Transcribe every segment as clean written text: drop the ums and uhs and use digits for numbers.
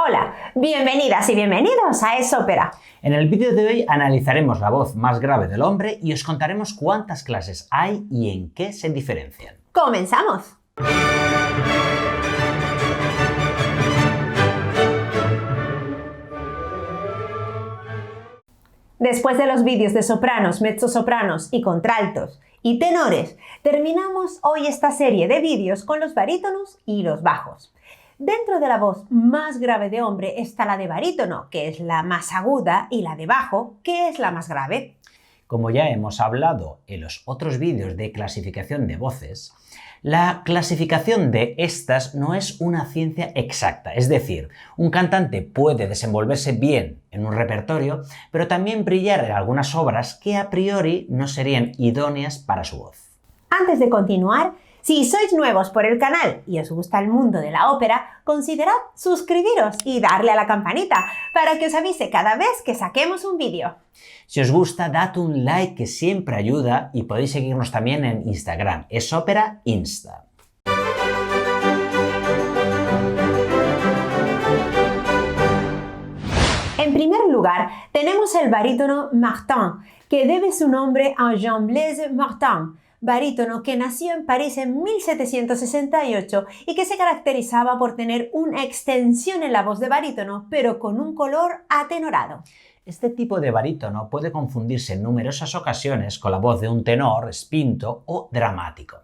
Hola, bienvenidas y bienvenidos a Es Ópera. En el vídeo de hoy analizaremos la voz más grave del hombre y os contaremos cuántas clases hay y en qué se diferencian. ¡Comenzamos! Después de los vídeos de sopranos, mezzosopranos y contraltos y tenores, terminamos hoy esta serie de vídeos con los barítonos y los bajos. Dentro de la voz más grave de hombre está la de barítono, que es la más aguda, y la de bajo, que es la más grave. Como ya hemos hablado en los otros vídeos de clasificación de voces, la clasificación de estas no es una ciencia exacta, es decir, un cantante puede desenvolverse bien en un repertorio, pero también brillar en algunas obras que a priori no serían idóneas para su voz. Antes de continuar, si sois nuevos por el canal y os gusta el mundo de la ópera, considerad suscribiros y darle a la campanita para que os avise cada vez que saquemos un vídeo. Si os gusta, dad un like que siempre ayuda y podéis seguirnos también en Instagram, Es Ópera Insta. En primer lugar, tenemos el barítono Martin, que debe su nombre a Jean-Blaise Martin, barítono que nació en París en 1768 y que se caracterizaba por tener una extensión en la voz de barítono, pero con un color atenorado. Este tipo de barítono puede confundirse en numerosas ocasiones con la voz de un tenor, spinto o dramático.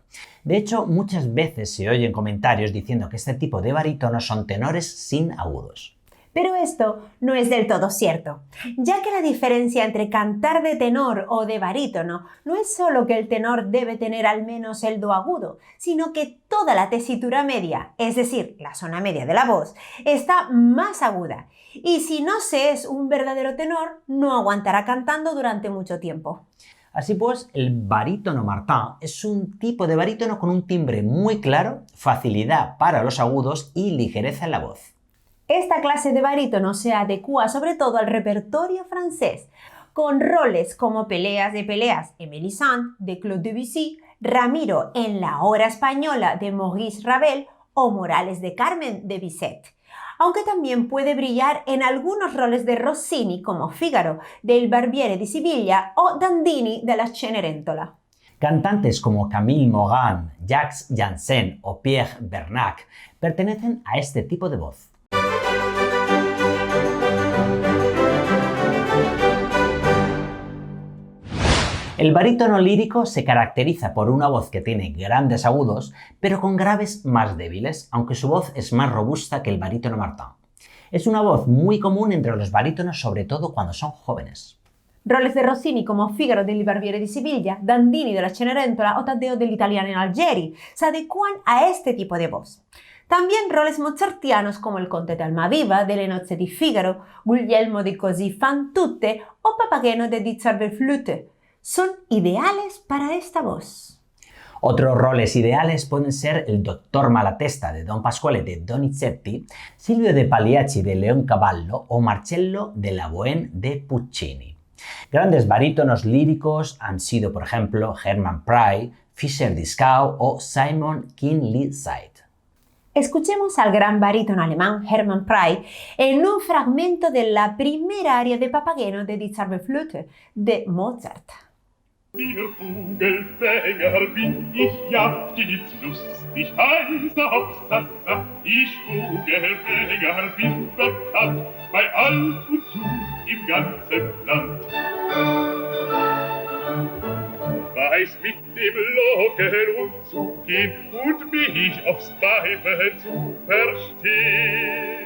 De hecho, muchas veces se oyen comentarios diciendo que este tipo de barítonos son tenores sin agudos. Pero esto no es del todo cierto, ya que la diferencia entre cantar de tenor o de barítono no es solo que el tenor debe tener al menos el do agudo, sino que toda la tesitura media, es decir, la zona media de la voz, está más aguda. Y si no se es un verdadero tenor, no aguantará cantando durante mucho tiempo. Así pues, el barítono Martin es un tipo de barítono con un timbre muy claro, facilidad para los agudos y ligereza en la voz. Esta clase de barítono se adecua sobre todo al repertorio francés, con roles como Peleas de Peleas en Mélisande de Claude Debussy, Ramiro en La Hora Española de Maurice Ravel o Morales de Carmen de Bizet. Aunque también puede brillar en algunos roles de Rossini como Figaro del Barbiere di Siviglia o Dandini de la Cenerentola. Cantantes como Camille Morgan, Jacques Janssen o Pierre Bernac pertenecen a este tipo de voz. El barítono lírico se caracteriza por una voz que tiene grandes agudos, pero con graves más débiles, aunque su voz es más robusta que el barítono Martin. Es una voz muy común entre los barítonos, sobre todo cuando son jóvenes. Roles de Rossini como Figaro del Barbiere di Siviglia, Dandini de la Cenerentola o Taddeo dell'Italiano en Algeri se adecuan a este tipo de voz. También roles mozartianos como el Conte de Almaviva de Le nozze di Figaro, Guglielmo di Così fan tutte o Papageno de Die Zauberflöte son ideales para esta voz. Otros roles ideales pueden ser el Dottor Malatesta de Don Pasquale de Donizetti, Silvio de Pagliacci de Leoncavallo o Marcello de la Bohème de Puccini. Grandes barítonos líricos han sido, por ejemplo, Hermann Prey, Fischer-Dieskau o Simon Kingsley. Escuchemos al gran barítono alemán Hermann Prey en un fragmento de la primera aria de Papageno de Die Zauberflöte de Mozart. Ihr Vogelfänger bin ich, ja, stets lustig, heißer Hopsasa. Ich Vogelfänger bin bekannt, bei alt und jung im ganzen Land. Weiß mit dem Locken umzugehen und mich aufs Pfeifen zu verstehen.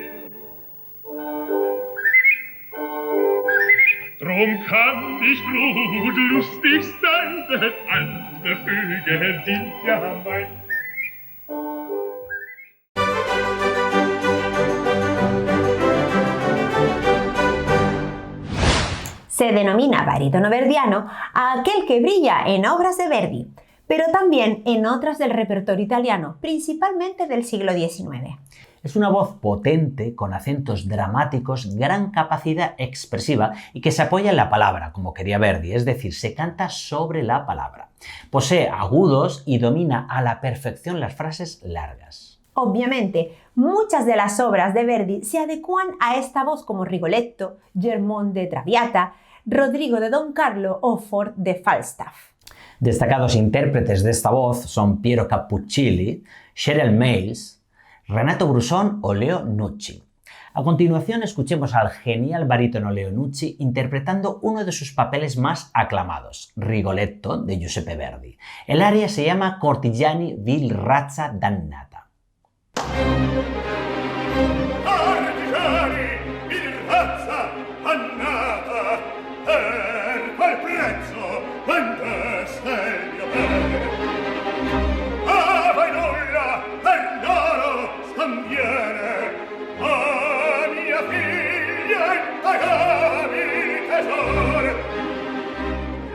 Drum kann ich blutlustig sein, denn andere Vögel sind ja mein. Se denomina barítono verdiano a aquel que brilla en obras de Verdi, pero también en otras del repertorio italiano, principalmente del siglo XIX. Es una voz potente, con acentos dramáticos, gran capacidad expresiva y que se apoya en la palabra, como quería Verdi, es decir, se canta sobre la palabra. Posee agudos y domina a la perfección las frases largas. Obviamente, muchas de las obras de Verdi se adecuan a esta voz como Rigoletto, Germont de Traviata, Rodrigo de Don Carlo o Ford de Falstaff. Destacados intérpretes de esta voz son Piero Cappuccilli, Cheryl Miles, Renato Brusón o Leo Nucci. A continuación escuchemos al genial barítono Leo Nucci interpretando uno de sus papeles más aclamados, Rigoletto de Giuseppe Verdi. El aria se llama Cortigiani vil razza dannata. Artigiani, vil razza dannata, per qual prezzo vendeste il mio bene? Ah, vai nulla, per l'oro sconviene, a mia figlia impagami tesor.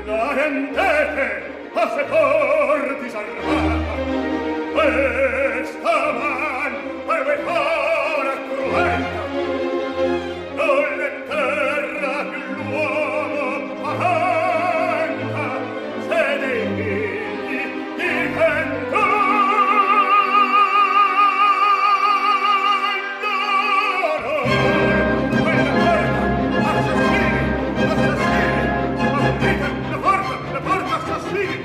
La rendete a sepor disarmata, questa man per voi fora cruenta, non l'enterra più l'uomo arranca, se dei figli difendo l'onor. Quella porta, la porta, assassini,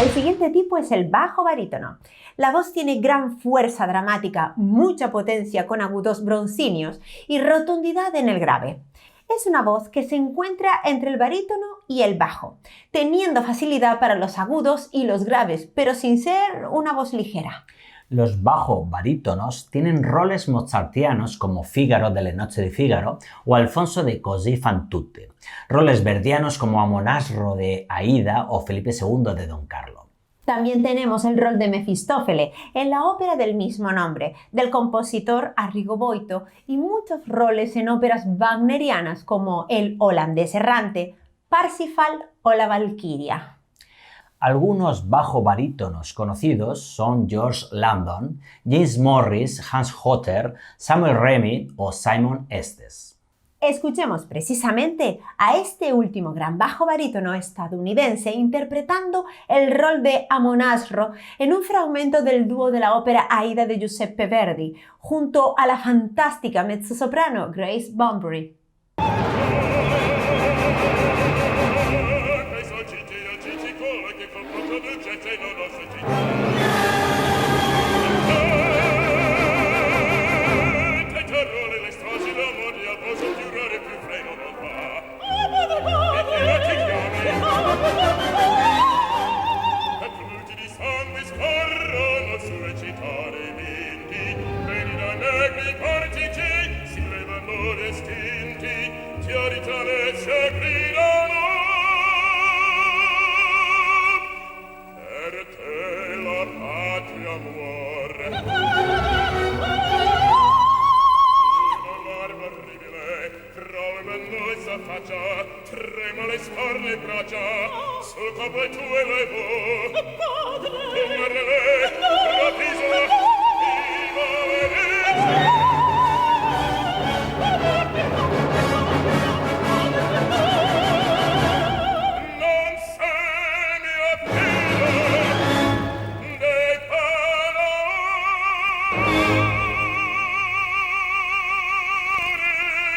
El siguiente tipo es el bajo barítono. La voz tiene gran fuerza dramática, mucha potencia con agudos broncíneos y rotundidad en el grave. Es una voz que se encuentra entre el barítono y el bajo, teniendo facilidad para los agudos y los graves, pero sin ser una voz ligera. Los bajo barítonos tienen roles mozartianos como Fígaro de Le Nozze di Figaro o Alfonso de Così fan tutte, roles verdianos como Amonasro de Aida o Felipe II de Don Carlo. También tenemos el rol de Mefistófele en la ópera del mismo nombre, del compositor Arrigo Boito, y muchos roles en óperas wagnerianas como El holandés errante, Parsifal o La Valquiria. Algunos bajo barítonos conocidos son George Landon, James Morris, Hans Hotter, Samuel Remy o Simon Estes. Escuchemos precisamente a este último gran bajo barítono estadounidense interpretando el rol de Amonasro en un fragmento del dúo de la ópera Aida de Giuseppe Verdi, junto a la fantástica mezzosoprano Grace Bunbury. Trema le scarne braccia, sul capo il tuo elevo. Tu marrele, rapiso, viva Venezia. Non se mi affido dei parole,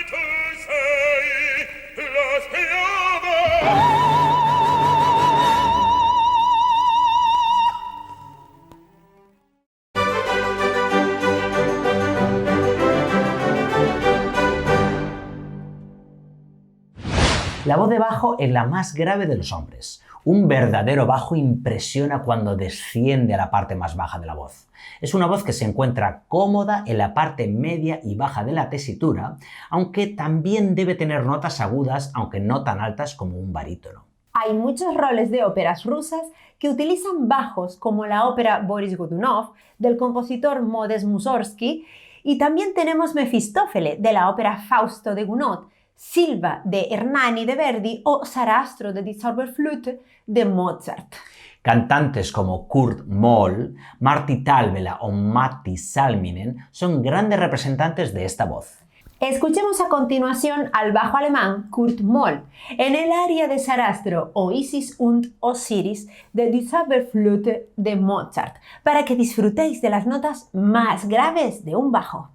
tu sei la schiava. La voz de bajo es la más grave de los hombres. Un verdadero bajo impresiona cuando desciende a la parte más baja de la voz. Es una voz que se encuentra cómoda en la parte media y baja de la tesitura, aunque también debe tener notas agudas, aunque no tan altas como un barítono. Hay muchos roles de óperas rusas que utilizan bajos, como la ópera Boris Godunov del compositor Modest Mussorgsky, y también tenemos Mefistófele de la ópera Fausto de Gounod, Silva de Hernani de Verdi o Sarastro de Die Zauberflöte de Mozart. Cantantes como Kurt Moll, Martti Talvela o Matti Salminen son grandes representantes de esta voz. Escuchemos a continuación al bajo alemán Kurt Moll en el aria de Sarastro o Isis und Osiris de Die Zauberflöte de Mozart, para que disfrutéis de las notas más graves de un bajo.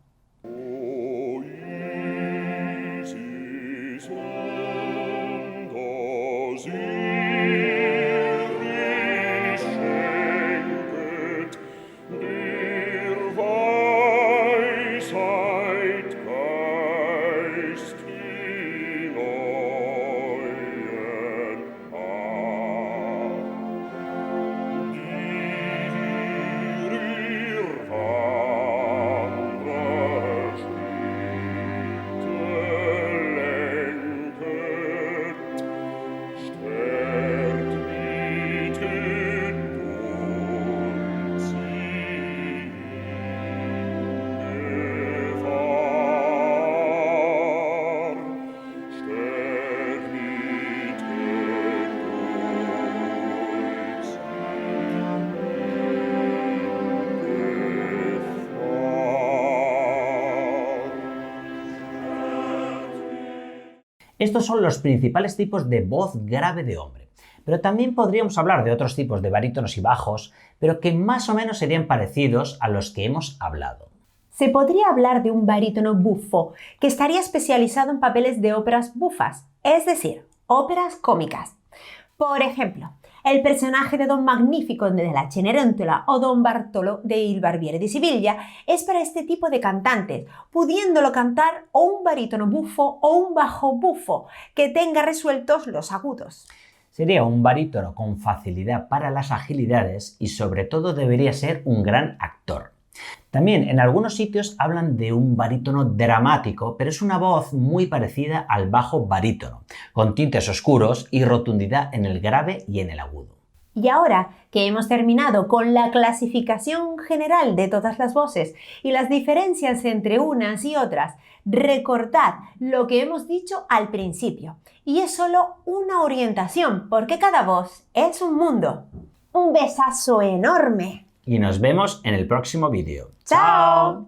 Estos son los principales tipos de voz grave de hombre, pero también podríamos hablar de otros tipos de barítonos y bajos, pero que más o menos serían parecidos a los que hemos hablado. Se podría hablar de un barítono bufo, que estaría especializado en papeles de óperas bufas, es decir, óperas cómicas. Por ejemplo, el personaje de Don Magnifico de la Cenerentola o Don Bartolo de Il Barbiere di Siviglia es para este tipo de cantantes, pudiéndolo cantar o un barítono bufo o un bajo bufo que tenga resueltos los agudos. Sería un barítono con facilidad para las agilidades y sobre todo debería ser un gran actor. También en algunos sitios hablan de un barítono dramático, pero es una voz muy parecida al bajo barítono, con tintes oscuros y rotundidad en el grave y en el agudo. Y ahora que hemos terminado con la clasificación general de todas las voces y las diferencias entre unas y otras, recordad lo que hemos dicho al principio. Y es solo una orientación, porque cada voz es un mundo. Un besazo enorme. Y nos vemos en el próximo vídeo. ¡Chao!